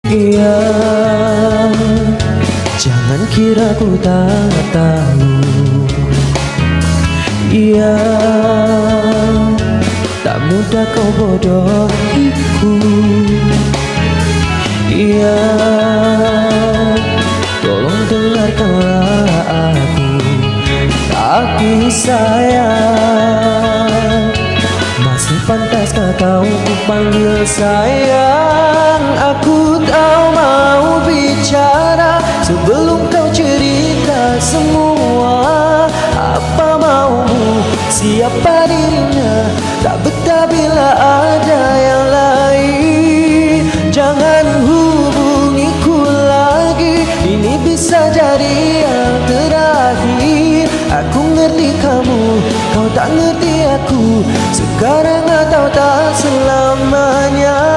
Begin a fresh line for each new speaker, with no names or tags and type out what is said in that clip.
Iya, jangan kira ku tak tahu. Iya, tak mudah kau bodohiku. Iya, tolong dengarkanlah aku. Tapi sayang, masih pantaskah kau ku panggil sayang? Aku tak mau bicara sebelum kau cerita semua. Apa maumu, siapa dirinya, tak betah bila ada yang lain. Jangan hubungiku lagi, ini bisa jadi yang terakhir. Aku ngerti kamu, kau tak ngerti aku, sekarang atau tak selamanya.